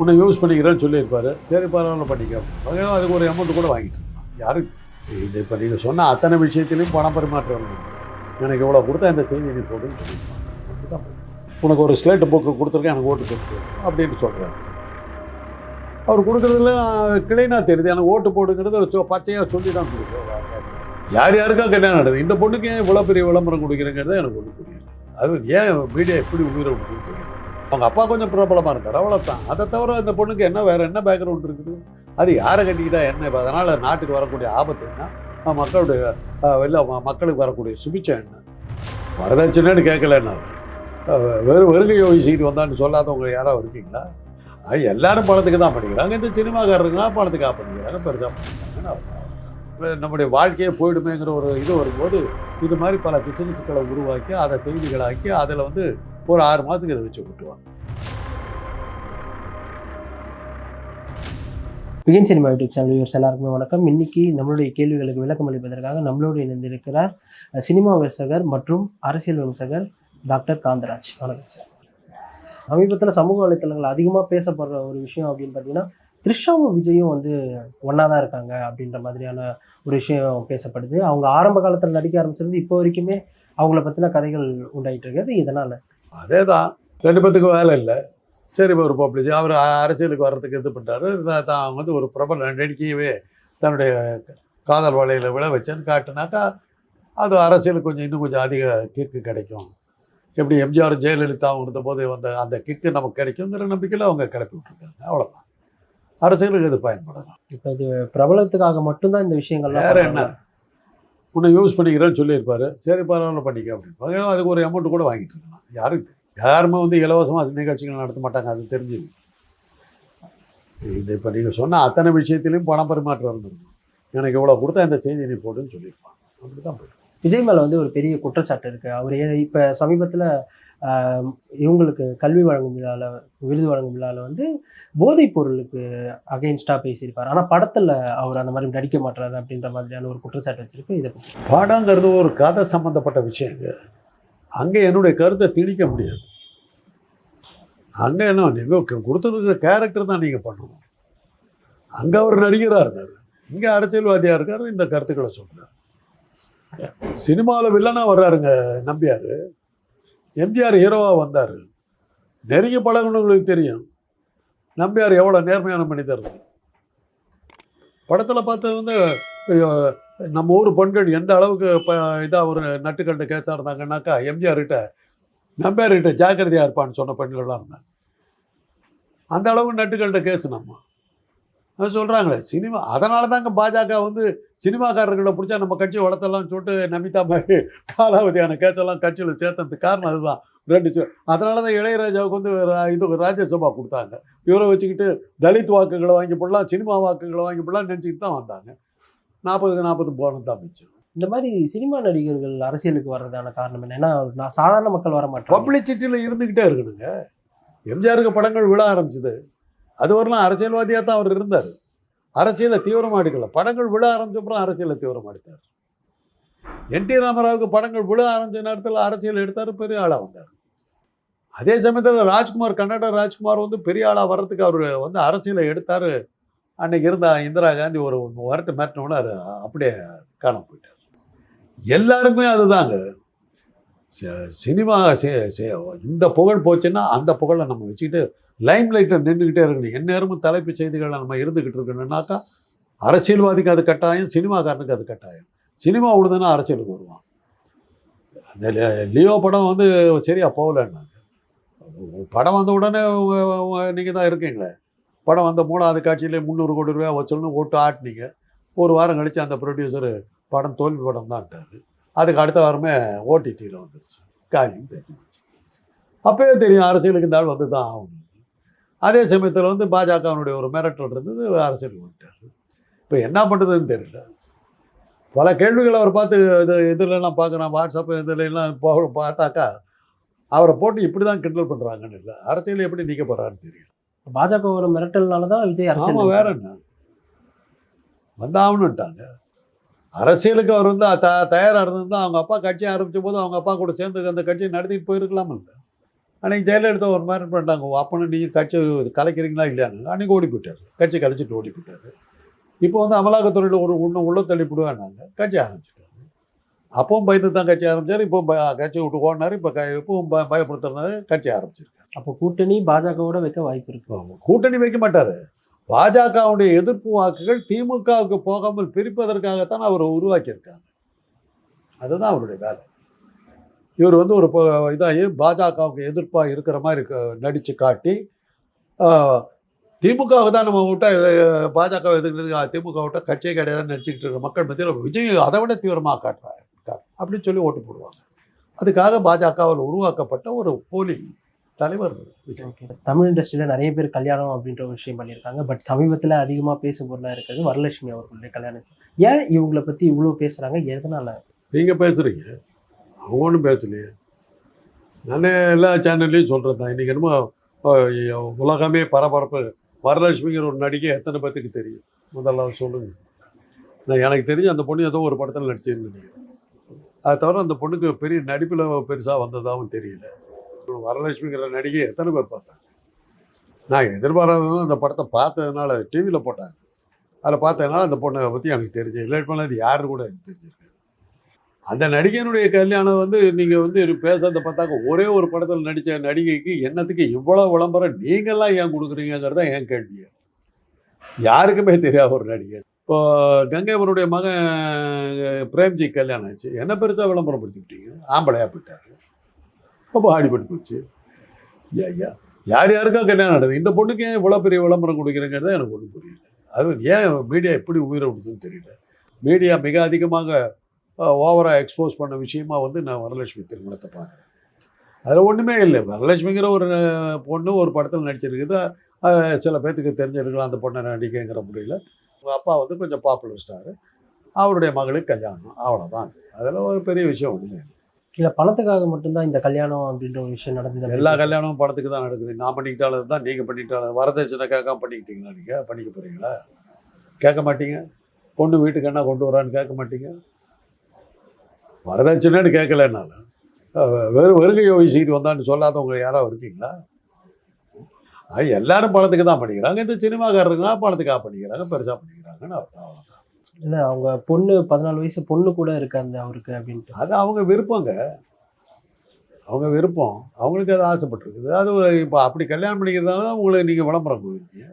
உன்னை யூஸ் பண்ணிக்கிறேன்னு சொல்லியிருப்பாரு. சரி பரவாயில்ல பண்ணிக்க அப்படின்னு அதுக்கு ஒரு அமௌண்ட்டு கூட வாங்கிட்டு இருக்கலாம். யாருக்கு இது இப்போ நீங்கள் சொன்ன அத்தனை விஷயத்துலையும் பணம் பரிமாற்றம் இருந்தது. எனக்கு இவ்வளோ கொடுத்தா இந்த செய்தி நீ போடுன்னு சொல்லியிருப்பாங்க. அப்படி தான் உனக்கு ஒரு ஸ்லேட்டு புக்கு கொடுத்துருக்கேன் எனக்கு ஓட்டு போட்டு அப்படின்னு சொல்கிறாரு. அவர் கொடுக்குறதுல கிளைனா தெரியுது, எனக்கு ஓட்டு போடுங்கிறது பச்சையாக சொல்லி தான் கொடுக்குறாரு. யார் யாருக்கா கல்யாணம் நடக்குது, இந்த பொண்ணுக்கு ஏன் இவ்வளோ பெரிய விளம்பரம் கொடுக்குறேங்கிறது எனக்கு ஒன்றும் புரியல. அது ஏன் மீடியா எப்படி உயிரை கொடுக்குன்னு தெரியல. அவங்க அப்பா கொஞ்சம் பிரபலமாக இருந்தார், அவ்வளோதான். அதை தவிர அந்த பொண்ணுக்கு என்ன வேறு என்ன பேக்ரவுண்ட் இருக்குது, அது யாரை கட்டிக்கிட்டா என்ன, இப்போ அதனால் நாட்டுக்கு வரக்கூடிய ஆபத்து என்ன, மக்களுடைய மக்களுக்கு வரக்கூடிய சுபிச்சம் என்ன, வரதட்சணைன்னு கேட்கலன்னா வெறுங்கை யோசிக்கிட்டு வந்தான்னு சொல்லாதவங்க யாராவது இருக்கீங்களா? அது எல்லாரும் பணத்துக்கு தான் பண்ணிக்கிறாங்க. இந்த சினிமாக்காரருங்களாம் பணத்துக்காக பண்ணிக்கிறாங்க, பெருசாக பண்ணிக்கிறாங்கன்னு நம்முடைய வாழ்க்கையே போயிடுமேங்கிற ஒரு இது வரும்போது இது மாதிரி பல பிசினஸுக்களை உருவாக்கி அதை செய்திகளாக்கி அதில் ஒரு 6 மாதத்துக்கு இதை வச்சு விட்டுருவாங்க. Begin cinema YouTube channel viewers எல்லாருக்குமே வணக்கம். இன்னைக்கு நம்மளுடைய கேள்விகளுக்கு விளக்கம் அளிப்பதற்காக நம்மளோடு இணைந்திருக்கிறார் சினிமா விமர்சகர் மற்றும் அரசியல் விமர்சகர் டாக்டர் காந்தராஜ். வணக்கம் சார். சமீபத்தில் சமூக வலைத்தளங்கள் அதிகமாக பேசப்படுற ஒரு விஷயம் அப்படின்னு பார்த்தீங்கன்னா, த்ரிஷாவும் விஜயும் ஒன்றா தான் இருக்காங்க அப்படின்ற மாதிரியான ஒரு விஷயம் பேசப்படுது. அவங்க ஆரம்ப காலத்தில் நடிக்க ஆரம்பிச்சிருந்து இப்போ வரைக்குமே அவங்கள பற்றின கதைகள் உண்டாயிட்டு இருக்கிறது. இதனால் அதே தான், 2 பேத்துக்கும் வேலை இல்லை. சரி ஒரு பப்ளிஷ் அவர் அரசியலுக்கு வர்றதுக்கு இது பண்ணுறாரு. தான் ஒரு பிரபல நடிக்கையவே தன்னுடைய காதல் வலையில் விழ வச்சேன்னு காட்டுனாக்கா அது அரசியலுக்கு இன்னும் கொஞ்சம் அதிக கிக்கு கிடைக்கும். எப்படி எம்ஜிஆர் ஜெயலலிதாவும் இருந்த போது அந்த கிக்கு நமக்கு கிடைக்குங்கிற நம்பிக்கையில் அவங்க கிளப்பி விட்டுருக்காங்க. அவ்வளோதான். அரசியலுக்கு இது பயன்படலாம். இப்போ இது பிரபலத்துக்காக மட்டும்தான் இந்த விஷயங்கள். வேறு என்ன, உன்னை யூஸ் பண்ணிக்கிறேன்னு சொல்லியிருப்பாரு. சரி பரவாயில்ல பண்ணிக்க அப்படின்னு அதுக்கு ஒரு அமௌண்ட்டு கூட வாங்கிட்டு இருக்கலாம். யாருமே இலவசமாக நிகழ்ச்சிகள் நடத்த மாட்டாங்க, அது தெரிஞ்சுது. இது இப்போ நீங்கள் சொன்ன அத்தனை விஷயத்துலையும் பணம் பரிமாற்றம் இருந்திருக்கும். எனக்கு இவ்வளோ கொடுத்தா இந்த செய்தி நீ போடுன்னு சொல்லியிருப்பாங்க. அப்படி தான் போயிடும். விஜய் மேலே ஒரு பெரிய குற்றச்சாட்டு இருக்குது. அவர் இப்போ சமீபத்தில் இவங்களுக்கு கல்வி வழங்கும் விழாவில், விருது வழங்கும் விழாவில் போதைப் பொருளுக்கு அகைன்ஸ்டாக பேசியிருப்பார். ஆனால் படத்தில் அவர் அந்த மாதிரி நடிக்க மாட்டாரு அப்படின்ற மாதிரியான ஒரு குற்றச்சாட்டு வச்சிருக்கு. இதை படங்கிறது ஒரு கதை சம்மந்தப்பட்ட விஷயங்க. அங்கே என்னுடைய கருத்தை திணிக்க முடியாது. அங்கே என்ன நீங்கள் கொடுத்துருக்கிற கேரக்டர் தான் நீங்கள் பண்ணணும். அங்கே அவர் நடிகராக இருந்தார், இங்கே அரசியல்வாதியாக இருக்கார், இந்த கருத்துக்களை சொல்கிறார். சினிமாவில் வில்லனாக வர்றாருங்க நம்பியார். எம்ஜிஆர் ஹீரோவாக வந்தார். நெருங்கிய பழகுனவங்களுக்கு தெரியும் நம்பியார் எவ்வளோ நேர்மையான மனிதர். படத்தில் பார்த்து நம்ம ஊர் பெண்கள் எந்த அளவுக்கு இதாக ஒரு நட்டுக்கண்ட கேஸாக இருந்தாங்கன்னாக்கா எம்ஜிஆர்கிட்ட நம்பியார்கிட்ட ஜாக்கிரதையாக இருப்பான்னு சொன்ன பெண்கள்லாம் இருந்தாங்க. அந்த அளவுக்கு நட்டுக்கண்ட கேஸு நம்ம சொல்கிறாங்களே சினிமா. அதனால தாங்க பாஜக சினிமாக்காரர்களை பிடிச்சா நம்ம கட்சியை வளர்த்தலாம்னு சொல்லிட்டு நமிதா மாதிரி காலாவதியான கேஸெல்லாம் கட்சியில் சேர்த்ததுக்கு காரணம் அதுதான். 2 அதனால தான் இளையராஜாவுக்கு இது ராஜ்யசபா கொடுத்தாங்க. இவரை வச்சுக்கிட்டு தலித் வாக்குகளை வாங்கி போடலாம், சினிமா வாக்குகளை வாங்கி போடலாம் நினச்சிக்கிட்டு தான் வந்தாங்க. 40 போனது தான் மிச்சம். இந்த மாதிரி சினிமா நடிகர்கள் அரசியலுக்கு வர்றதான காரணம் என்ன? ஏன்னா சாதாரண மக்கள் வர மாட்டாங்க, பப்ளிசிட்டியில் இருந்துக்கிட்டே இருக்கணுங்க. எம்ஜிஆருக்கு படங்கள் விழ ஆரம்பிச்சுது, அது வரலாம் அரசியல்வாதியாக தான் அவர் இருந்தார். அரசியலை தீவிரமாக எடுக்கல. படங்கள் விழ ஆரம்பிச்சப்பறம் அரசியலை தீவிரமாக எடுத்தார். என்டி ராமராவுக்கு படங்கள் விழ ஆரம்பித்த நேரத்தில் அரசியல் எடுத்தார், பெரிய ஆளாக வந்தார். அதே சமயத்தில் ராஜ்குமார், கன்னட ராஜ்குமார் பெரிய ஆளாக வர்றதுக்கு அவர் அரசியலை எடுத்தார். அன்றைக்கி இருந்த இந்திரா காந்தி ஒரு வரட்டு மிரட்டினோன்னு அப்படியே காணாம போயிட்டார். எல்லாருக்குமே அதுதாங்க சினிமா. இந்த புகழ் போச்சுன்னா அந்த புகழை நம்ம வச்சுக்கிட்டு லைம் லைட்டில் நின்றுக்கிட்டே இருக்கணும். எந்நேரமும் தலைப்பு செய்திகளை நம்ம இருந்துக்கிட்டு இருக்கணும்னாக்கா அரசியல்வாதிக்கு அது கட்டாயம், சினிமாக்காரனுக்கு அது கட்டாயம். சினிமா விடுதுன்னா அரசியலுக்கு வருவான். அந்த லியோ படம் சரியாக போகலன்னாங்க. படம் வந்த உடனே நீங்கள் தான் இருக்கீங்களே, படம் வந்த 3வது காட்சியிலே 300 கோடி ரூபா வச்சோன்னு ஓட்டு ஆட்டினீங்க. ஒரு வாரம் கழித்து அந்த ப்ரொடியூசரு படம் தோல்வி படம் தான்ட்டார். அதுக்கு அடுத்த வாரமே ஓடிடியில் வந்துருச்சு, காரியம் தெரிஞ்சு போச்சு. அப்போயே தெரியும் அரசியலுக்கு இந்த ஆள் தான் ஆகணும். அதே சமயத்தில் பாஜகவினுடைய ஒரு மிரட்டல் இருந்தது, அரசியலுக்கு வந்துட்டார். இப்போ என்ன பண்ணுறதுன்னு தெரியல. பல கேள்விகள் அவர் பார்த்து இதுலலாம் பார்க்குறான், வாட்ஸ்அப் இதுலாம் பார்த்தாக்கா அவரை போட்டு இப்படி தான் கிண்டல் பண்ணுறாங்கன்னு இல்லை, அரசியல் எப்படி நீக்க போகிறான்னு தெரியல. பாஜக ஒரு மிரட்டல்னால தான் விஜய் அரசியல். வேற என்ன வந்தாகணுன்ட்டாங்க. அரசியலுக்கு அவர் தயாராக இருந்திருந்தால் அவங்க அப்பா கட்சி ஆரம்பித்த போது அவங்க அப்பா கூட சேர்ந்து அந்த கட்சியை நடத்திட்டு போயிருக்கலாம் இல்லை. அன்றைக்கி ஜெயலலிதா ஒரு மாதிரி பண்ணிட்டாங்க, அப்பன்னு நீங்கள் கட்சி கலைக்கிறீங்களா இல்லையான்னு. அன்றைக்கி ஓடி போயிட்டார், கட்சி கலைச்சிட்டு ஓடி போயிட்டார். இப்போ வந்து அமலாக்கத்துறையில் இன்னும் உள்ள தள்ளிவிடுவேன்னாங்க, கட்சி ஆரம்பிச்சிட்டாரு. அப்பவும் பயந்து தான் கட்சி ஆரம்பித்தார், இப்போ கட்சி விட்டு ஓடினார், இப்போவும் பயப்படுத்துறதுனால கட்சி ஆரம்பிச்சிருக்காரு. அப்போ கூட்டணி பாஜகவோட வைக்க வாய்ப்பு இருக்கு. கூட்டணி வைக்க மாட்டார். பாஜகவுடைய எதிர்ப்பு வாக்குகள் திமுகவுக்கு போகாமல் பிரிப்பதற்காகத்தான் அவர் உருவாக்கியிருக்காங்க. அதுதான் அவருடைய வேலை. இவர் வந்து ஒரு இதாகி பாஜகவுக்கு எதிர்ப்பாக இருக்கிற மாதிரி நடித்து காட்டி, திமுகவுக்கு தான் நம்ம விட்டா பாஜக எதிர்க்கிறது, திமுக விட்டா கட்சியே கிடையாதுன்னு நடிச்சுக்கிட்டு இருக்கிற மக்கள் மத்தியில் விஜய் அதை விட தீவிரமாக காட்டுறாங்க அப்படின்னு சொல்லி ஓட்டு போடுவாங்க. அதுக்காக பாஜகவில் உருவாக்கப்பட்ட ஒரு போலி தலைவர் விஜய். தமிழ் இண்டஸ்ட்ரியில் நிறைய பேர் கல்யாணம் அப்படின்ற ஒரு விஷயம் பண்ணியிருக்காங்க. பட் சமீபத்தில் அதிகமாக பேசும் பொருளாக இருக்கிறது வரலட்சுமி அவர்களுடைய கல்யாணம். ஏன் இவங்களை பற்றி இவ்வளோ பேசுகிறாங்க, எதனால்? நீங்கள் பேசுகிறீங்க, அவங்க ஒன்றும் பேசலையே. நான் எல்லா சேனல்லையும் சொல்கிறது தான். இன்றைக்கி என்னமோ உலகமே பரபரப்பு. வரலட்சுமிங்கிற ஒரு நடிகை எத்தனை பேத்துக்கு தெரியும்? முதல்ல சொல்லுங்கள். நான் எனக்கு தெரிஞ்சு அந்த பொண்ணு ஏதோ ஒரு படத்தில் நடிச்சேன்னு நினைக்கிறேன். அதை தவிர அந்த பொண்ணுக்கு பெரிய நடிப்பில் பெருசாக வந்ததாகவும் தெரியல. வரலட்சுமிங்கிற நடிகை எத்தனை பேர் பார்த்தாங்க? நான் எதிர்பாராததான் அந்த படத்தை பார்த்ததுனால, டிவியில் போட்டாங்க, அதில் பார்த்ததுனால அந்த பொண்ணை பற்றி எனக்கு தெரிஞ்சு. இல்லை பண்ண அது யாரு கூட எனக்கு தெரிஞ்சிருக்கு. அந்த நடிகையினுடைய கல்யாணம் வந்து நீங்கள் வந்து பேசுறதை பார்த்தாக்க ஒரே ஒரு படத்தில் நடித்த நடிகைக்கு என்னத்துக்கு இவ்வளோ விளம்பரம் நீங்கள்லாம் ஏன் கொடுக்குறீங்கிறது தான் என் கேள்வி. யாருக்குமே தெரியாத ஒரு நடிகை. இப்போ கங்கைவருடைய மகன் பிரேம்ஜி கல்யாணம் ஆச்சு, என்ன பெருசாக விளம்பரப்படுத்திக்கிட்டீங்க? ஆம்பளையாக போயிட்டாரு, ரொம்ப ஆடிப்பட்டு போச்சு. ஐயா யார் யாருக்கா கல்யாணம் நடக்குது, இந்த பொண்ணுக்கு ஏன் இவ்வளோ பெரிய விளம்பரம் கொடுக்குறேங்கிறது தான் எனக்கு ஒன்றும் புரியல. அது ஏன் மீடியா எப்படி உயிரை விடுதுன்னு தெரியல. மீடியா மிக அதிகமாக ஓவராக எக்ஸ்போஸ் பண்ண விஷயமா வந்து நான் வரலட்சுமி திருமணத்தை பார்க்குறேன். அதில் ஒன்றுமே இல்லை. வரலட்சுமிங்கிற ஒரு பொண்ணு ஒரு படத்தில் நடிச்சிருக்குது, சில பேர்த்துக்கு தெரிஞ்சிருக்கலாம் அந்த பொண்ணை நடிக்கைங்கிற முறையில். உங்கள் அப்பா வந்து கொஞ்சம் பாப்புலர் ஸ்டாரு, அவருடைய மகளுக்கு கல்யாணம், அவ்வளோதான். அதில் ஒரு பெரிய விஷயம் ஒன்றுமே இல்லை. இல்லை பணத்துக்காக மட்டும்தான் இந்த கல்யாணம் அப்படின்ற ஒரு விஷயம் நடந்தது. எல்லா கல்யாணமும் பணத்துக்கு தான் நடக்குது. நான் பண்ணிக்கிட்டாலும் தான், நீங்கள் பண்ணிக்கிட்டாலும். வரதட்சணை கேட்காம பண்ணிக்கிட்டீங்களா? நீங்கள் பண்ணிக்க போகிறீங்களா? கேட்க மாட்டீங்க. பொண்ணு வீட்டுக்கு என்ன கொண்டு வரான்னு கேட்க மாட்டீங்க. வரதட்சணைன்னு கேட்கலன்னாலும் வெறுங்கையை வீசிக்கிட்டு வந்தான்னு சொல்லாதவங்க யாராவது இருக்கீங்களா? எல்லாரும் பணத்துக்கு தான் பண்ணிக்கிறாங்க. இந்த சினிமாக்காரருங்களாம் பணத்துக்காக பண்ணிக்கிறாங்க, பெருசாக பண்ணிக்கிறாங்கன்னு அர்த்தம். அவ்வளோதான். இல்லை அவங்க பொண்ணு 14 வயசு பொண்ணு கூட இருக்காது அவருக்கு அப்படின்ட்டு. அது அவங்க விருப்பங்க, அவங்க விருப்பம். அவங்களுக்கு அது ஆசைப்பட்டுருக்குது. அது ஒரு இப்போ அப்படி கல்யாணம் பண்ணிக்கிறதுனால தான் உங்களுக்கு நீங்கள் விளம்பரம் போயிருக்கீங்க.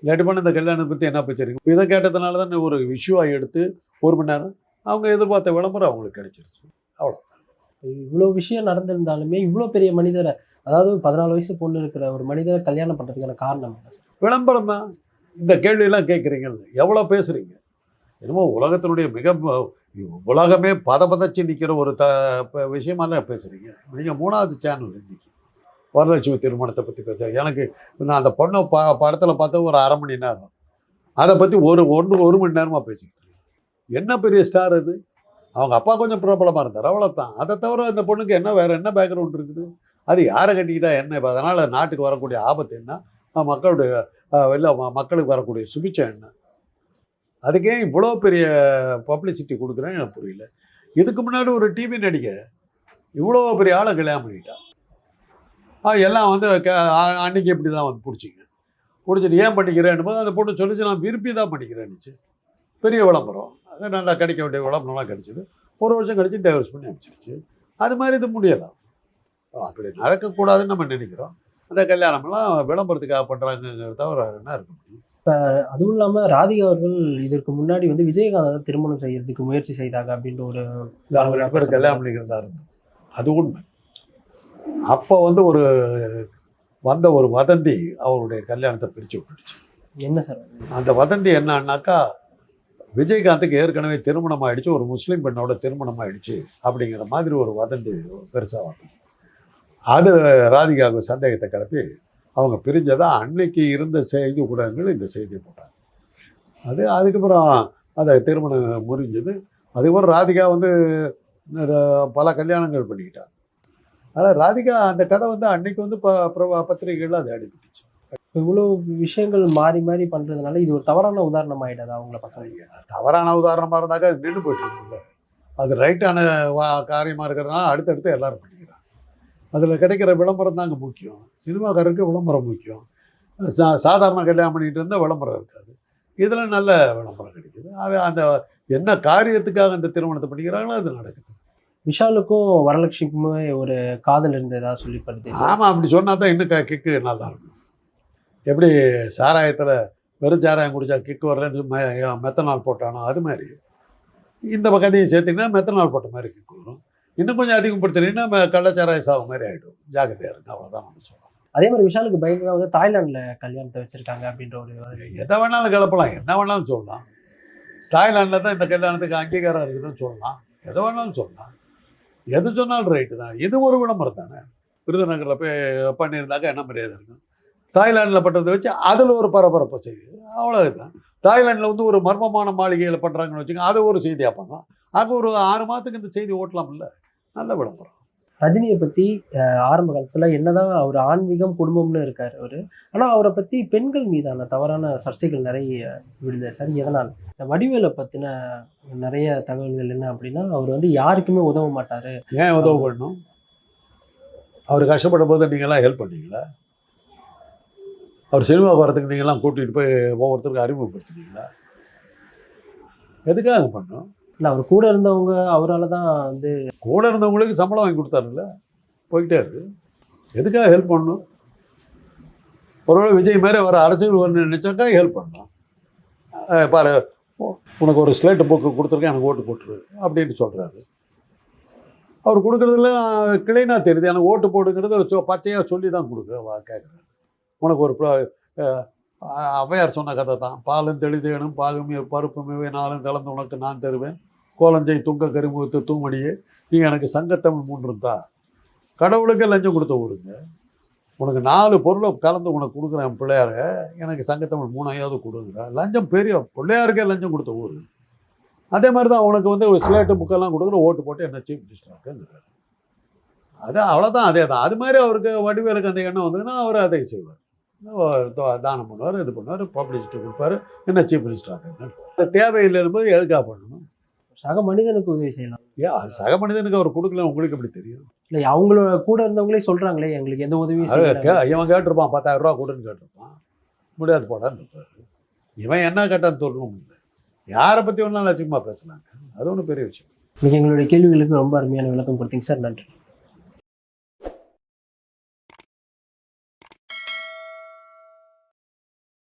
இல்லாட்டி பண்ண இந்த கல்யாணத்தை பற்றி என்ன பேசுறீங்க? இதை கேட்டதுனால தான் ஒரு இஷ்யூவாக எடுத்து 1 மணி நேரம் அவங்க எதிர்பார்த்த விளம்பரம் அவங்களுக்கு கிடைச்சிருச்சு. அவ்வளோதான். இவ்வளோ விஷயம் நடந்திருந்தாலுமே இவ்வளோ பெரிய மனிதரை, அதாவது 14 வயசு பொண்ணு இருக்கிற ஒரு மனிதரை கல்யாணம் பண்ணுறதுக்கான காரணம் விளம்பரம் தான். இந்த கேள்வியெல்லாம் கேட்குறீங்கல்ல, எவ்வளோ பேசுகிறீங்க? என்னமோ உலகத்தினுடைய உலகமே பதச்சு நிற்கிற ஒரு விஷயமாலாம் பேசுகிறீங்க. நீங்கள் 3வது சேனல் இன்னைக்கு வரலட்சுமி திருமணத்தை பற்றி பேசுகிறேன். எனக்கு நான் அந்த பொண்ணை படத்தில் பார்த்த ஒரு 1/2 மணி நேரம், அதை பற்றி ஒரு மணி நேரமாக பேசிக்கிட்டு இருக்கேன். என்ன பெரிய ஸ்டார் அது? அவங்க அப்பா கொஞ்சம் பிரபலமாக இருந்தார், அவ்வளோதான். அதை தவிர அந்த பொண்ணுக்கு என்ன வேறு என்ன பேக்ரவுண்ட் இருக்குது? அது யாரை கட்டிக்கிட்டா என்ன? இப்போ அதனால் நாட்டுக்கு வரக்கூடிய ஆபத்து என்ன? மக்களுடைய இல்லை மக்களுக்கு வரக்கூடிய சுபிச்சம் என்ன? அதுக்கே இவ்வளோ பெரிய பப்ளிசிட்டி கொடுக்குறேன்னு எனக்கு புரியல. இதுக்கு முன்னாடி ஒரு டிவி நடிகை இவ்வளோ பெரிய ஆளை கல்யாணம் பண்ணிட்டா. எல்லாம் வந்து அன்றைக்கி எப்படி தான் வந்து பிடிச்சிட்டு ஏன் பண்ணிக்கிறேன்னு போது அந்த பொண்ணு சொல்லிச்சு, நான் விரும்பி தான் பண்ணிக்கிறேன்னுச்சு. பெரிய விளம்பரம், அது நல்லா கிடைக்க வேண்டிய விளம்பரம்லாம் கிடைச்சிது. 1 வருஷம் கழிச்சு டைவர்ஸ் பண்ணி அனுப்பிச்சிருச்சு. அது மாதிரி இது முடியலாம். அப்படி நடக்கக்கூடாதுன்னு நம்ம நினைக்கிறோம். அந்த கல்யாணம்லாம் விளம்பரத்துக்காக பண்ணுறாங்கிறத தவிர என்ன இருக்க முடியும்? இப்போ அதுவும் இல்லாமல் ராதிகா அவர்கள் இதற்கு முன்னாடி வந்து விஜயகாந்தை திருமணம் செய்யறதுக்கு முயற்சி செய்தாங்க அப்படின்ற ஒரு கல்யாணம் பண்ணிக்கிறதா இருந்தது. அது உண்மை. அப்போ வந்து வந்த ஒரு வதந்தி அவருடைய கல்யாணத்தை பிரித்து விட்டுடுச்சு. என்ன சார் அந்த வதந்தி என்னன்னாக்கா, விஜயகாந்துக்கு ஏற்கனவே திருமணம் ஆகிடுச்சு, ஒரு முஸ்லீம் பெண்ணோட திருமணம் ஆகிடுச்சு அப்படிங்கிற மாதிரி ஒரு வதந்தி பெருசாக வந்தது. அது ராதிகாவுக்கு சந்தேகத்தை கிளப்பி அவங்க பிரிஞ்சதாக அன்னைக்கு இருந்த செய்தி ஊடகங்கள் இந்த செய்தியை போட்டாங்க. அதுக்கப்புறம் அதை திருமணம் முறிஞ்சது. அதுக்கப்புறம் ராதிகா வந்து பல கல்யாணங்கள் பண்ணிக்கிட்டாங்க. ஆனால் ராதிகா அந்த கதை வந்து அன்னைக்கு வந்து பத்திரிகைகளில் அது அடிபட்டுச்சு. இவ்வளோ விஷயங்கள் மாறி மாறி பண்ணுறதுனால இது ஒரு தவறான உதாரணம் ஆகிடாது அவங்கள பசங்க? தவறான உதாரணமாக இருந்தாக்கா அது நின்று போயிட்டு இருக்குல்ல. அது ரைட்டான காரியமாக இருக்கிறதுனால அடுத்தடுத்து எல்லாரும் பண்ணிக்கிறாங்க. அதில் கிடைக்கிற விளம்பரம் தாங்க முக்கியம். சினிமாக்காரருக்கு விளம்பரம் முக்கியம். சாதாரண கல்யாணம் பண்ணிகிட்டு இருந்தால் விளம்பரம் இருக்காது. இதில் நல்ல விளம்பரம் கிடைக்குது. அது அந்த என்ன காரியத்துக்காக அந்த திருமணத்தை பண்ணிக்கிறாங்களோ அது நடக்குது. விஷாலுக்கும் வரலட்சுமிக்குமே ஒரு காதல் இருந்ததா சொல்லப்படுது. ஆமாம், அப்படி சொன்னால் தான் இன்னும் கிக்கு நல்லா இருக்கும். எப்படி சாராயத்தில் வெறும் சாராயம் குடித்தா கிக்கு வரலன்னு மெத்தனால் போட்டானோ அது மாதிரி இந்த கதையை சேர்த்திங்கன்னா மெத்தனால் போட்ட மாதிரி கிக்கு வரும். இன்னும் கொஞ்சம் அதிகப்படுத்தினீங்கன்னா கள்ளச்சாராய சாவு மாதிரி ஆகிடும். ஜாக்கிரதையாக இருக்கு, அவ்வளோதான் நம்ம சொல்லலாம். அதே மாதிரி விஷாலுக்கு பயந்து தான் வந்து தாய்லாண்டில் கல்யாணத்தை வச்சுருக்காங்க அப்படின்ற ஒரு எதை வேணாலும் கிளப்பலாம், என்ன வேணாலும் சொல்லலாம். தாய்லாண்டில் தான் இந்த கல்யாணத்துக்கு அங்கீகாரம் இருக்குதுன்னு சொல்லலாம், எதை வேணாலும் சொல்லலாம். எது சொன்னாலும் ரைட்டு தான். இது ஒரு விளம்பரம் தானே. விருதுநகரில் போய் பண்ணியிருந்தாக்கா என்ன மரியாதை இருக்கும். தாய்லாண்டில் பட்டதை வச்சு அதில் ஒரு பரபரப்பை செய்யுது, அவ்வளோதான். தாய்லாண்டில் வந்து ஒரு மர்மமான மாளிகையில் பண்ணுறாங்கன்னு வச்சுக்கோங்க, அதை ஒரு செய்தியாக பண்ணலாம். அங்கே ஒரு 6 மாதத்துக்கு இந்த செய்தி ஓட்டலாம்ல. நல்ல விளம்பரம். ரஜினியை பற்றி ஆரம்ப காலத்தில் என்னதான் அவர் ஆன்மீகம் குடும்பம்னு இருக்கார் அவர், ஆனால் அவரை பற்றி பெண்கள் மீதான தவறான சர்ச்சைகள் நிறைய விடுது சார். எதனால் சார்? வடிவேலை பற்றின நிறைய தகவல்கள் என்ன அப்படின்னா, அவர் வந்து யாருக்குமே உதவ மாட்டார். ஏன் உதவ பண்ணணும்? அவர் கஷ்டப்படும் போது நீங்களாம் ஹெல்ப் பண்ணீங்களா? அவர் சினிமா வரத்துக்கு நீங்கள்லாம் கூட்டிகிட்டு போய் ஒவ்வொருத்தருக்கும் அறிமுகப்படுத்தினீங்களா? எதுக்காக பண்ணோம்? இல்லை, அவர் கூட இருந்தவங்க அவரால் தான் வந்து கூட இருந்தவங்களுக்கு சம்பளம் வாங்கி கொடுத்தாருல்ல, போய்கிட்டே இருக்கு. எதுக்காக ஹெல்ப் பண்ணணும்? ஒருவேளை விஜய் மாதிரி வர அரசியல் வரணும்னு நினச்சாக்கா ஹெல்ப் பண்ணலாம். பாரு, உனக்கு ஒரு ஸ்லேட்டு புக்கு கொடுத்துருக்கேன், எனக்கு ஓட்டு போட்டுரு அப்படின்னு சொல்கிறாரு. அவர் கொடுக்குறதுல கிளைனா தெரியுது, எனக்கு ஓட்டு போடுங்கிறது பச்சையாக சொல்லி தான் கேட்குறாரு. உனக்கு ஒரு ஔவையார் சொன்ன கதை தான். பாலும் தெளிதேனும் பாகுமே பருப்புமே நாளும் கலந்து உனக்கு நான் தருவேன், கோலஞ்சை துங்க கருமுகத்து தூமடியே நீ எனக்கு சங்கத்தமிழ் 3 இருந்தா. கடவுளுக்கே லஞ்சம் கொடுத்த ஊருங்க. உனக்கு 4 பொருளை கலந்து உனக்கு கொடுக்குறேன் பிள்ளையார, எனக்கு சங்கத்தமிழ் 3ஆவது கொடுக்குற. லஞ்சம் பெரிய பிள்ளையாருக்கே லஞ்சம் கொடுத்த ஊர். அதே மாதிரி தான் உனக்கு வந்து ஒரு ஸ்லேட்டு புக்கெல்லாம் கொடுக்குற, ஓட்டு போட்டு என்ன சீஃப் மினிஸ்டராக்குங்கிறாரு. அது அவ்வளோதான், அதே தான். அது மாதிரி அவருக்கு வடிவேலுக்கு அந்த எண்ணம் வந்ததுன்னா அவர் அதை செய்வார். தானம் பண்ணுவார், இது பண்ணுவார், பப்ளிசிட்டி கொடுப்பாரு, என்ன சீஃப் மினிஸ்டராக. தேவையில்லைன்னு போது எதுக்காக பண்ணணும்? சக மனிதனுக்கு உதவி செய்யலாம். ஏன் அது சக மனிதனுக்கு அவர் கொடுக்கல, உங்களுக்கு எப்படி தெரியும்? இல்லை, அவங்களோட கூட இருந்தவங்களே சொல்கிறாங்களே எங்களுக்கு எந்த உதவியும் இவன் கேட்டிருப்பான், 10,000 ரூபா கொடுன்னு கேட்டிருப்பான், முடியாது போடான்னு இருப்பார். இவன் என்ன கேட்டான்னு சொல்லணும் இல்லை. யாரை பற்றி ஒன்றும் லட்சியமாக பேசலாங்க, அது ஒன்றும் பெரிய விஷயம். நீங்கள் எங்களுடைய கேள்விகளுக்கு ரொம்ப அருமையான விளக்கம் கொடுத்தீங்க சார், நன்றி.